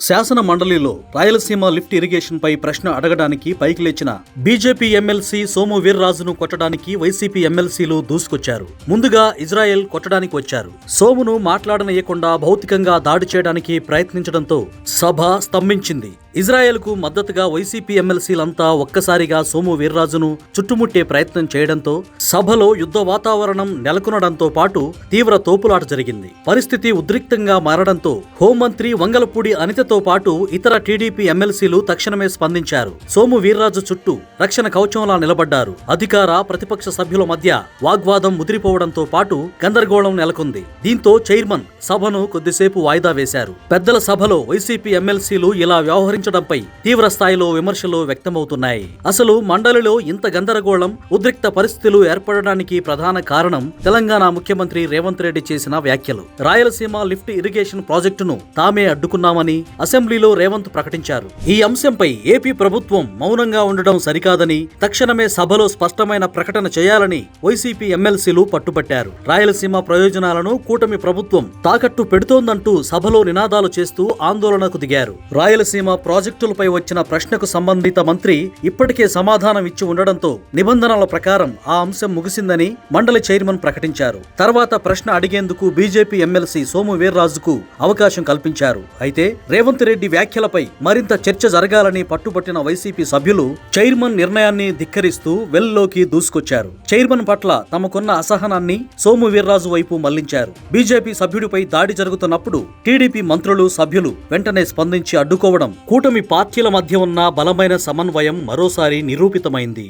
శాసన మండలిలో Rayalaseema lift irrigation పై ప్రశ్న అడగడానికి పైకి లేచిన బీజేపీ ఎమ్మెల్సీ సోము వీర్రాజును కొట్టడానికి వైసీపీ ఎమ్మెల్సీలు దూసుకొచ్చారు. ముందుగా ఇజ్రాయెల్ కొట్టడానికి వచ్చారు. సోమును మాట్లాడనీయకుండా భౌతికంగా దాడి చేయడానికి ప్రయత్నించడంతో సభ స్తంభించింది. ఇజ్రాయెల్కు మద్దతుగా వైసీపీ ఎమ్మెల్సీలంతా ఒక్కసారిగా సోము వీర్రాజును చుట్టుముట్టే ప్రయత్నం చేయడంతో సభలో యుద్ధ వాతావరణం నెలకొనడంతో పాటు తీవ్ర తోపులాట జరిగింది. పరిస్థితి ఉద్రిక్తంగా మారడంతో హోంమంత్రి వంగలపూడి అనితతో పాటు ఇతర టీడీపీ ఎమ్మెల్సీలు తక్షణమే స్పందించారు. సోము వీర్రాజు చుట్టూ రక్షణ కవచంలా నిలబడ్డారు. అధికార ప్రతిపక్ష సభ్యుల మధ్య వాగ్వాదం ముదిరిపోవడంతో పాటు గందరగోళం నెలకొంది. దీంతో చైర్మన్ సభను కొద్దిసేపు వాయిదా వేశారు. పెద్దల సభలో వైసీపీ ఎమ్మెల్సీలు ఇలా వ్యవహరించడంపై తీవ్ర స్థాయిలో విమర్శలు వ్యక్తమవుతున్నాయి. అసలు మండలిలో ఇంత గందరగోళం, ఉద్రిక్త పరిస్థితులు ఏర్పడడానికి ప్రధాన కారణం తెలంగాణ ముఖ్యమంత్రి రేవంత్ రెడ్డి చేసిన వ్యాఖ్యలు. రాయలసీమ లిఫ్ట్ ఇరిగేషన్ ప్రాజెక్టును తామే అడ్డుకున్నామని అసెంబ్లీలో రేవంత్ ప్రకటించారు. ఈ అంశంపై ఏపీ ప్రభుత్వం మౌనంగా ఉండడం సరికాదని తక్షణమే సభలో స్పష్టమైన ప్రకటన చేయాలని వైసీపీ ఎమ్మెల్సీలు పట్టుబట్టారు. రాయలసీమ ప్రయోజనాలను కూటమి ప్రభుత్వం తాకట్టు పెడుతోందంటూ సభలో నినాదాలు చేస్తూ ఆందోళనకు దిగారు. రాయలసీమ ప్రాజెక్టులపై వచ్చిన ప్రశ్నకు సంబంధిత మంత్రి ఇప్పటికే సమాధానం ఇచ్చి ఉండడంతో నిబంధనల ప్రకారం ఆ అంశం ముగిసిందని మండలి చైర్మన్ ప్రకటించారు. తర్వాత ప్రశ్న అడిగేందుకు బీజేపీ ఎమ్మెల్సీ సోము వీర్రాజుకు అవకాశం కల్పించారు. అయితే రేవంత్ రెడ్డి వ్యాఖ్యలపై మరింత చర్చ జరగాలని పట్టుబట్టిన వైసీపీ సభ్యులు చైర్మన్ నిర్ణయాన్ని ధిక్కరిస్తూ వెల్లోకి దూసుకొచ్చారు. చైర్మన్ పట్ల తమకున్న అసహనాన్ని సోము వీర్రాజు వైపు మళ్లించారు. బీజేపీ సభ్యుడిపై దాడి జరుగుతున్నప్పుడు టీడీపీ మంత్రులు, సభ్యులు వెంటనే స్పందించి అడ్డుకోవడం కూటమి పార్టీల మధ్య ఉన్న బలమైన సమన్వయం మరోసారి నిరూపితమైంది.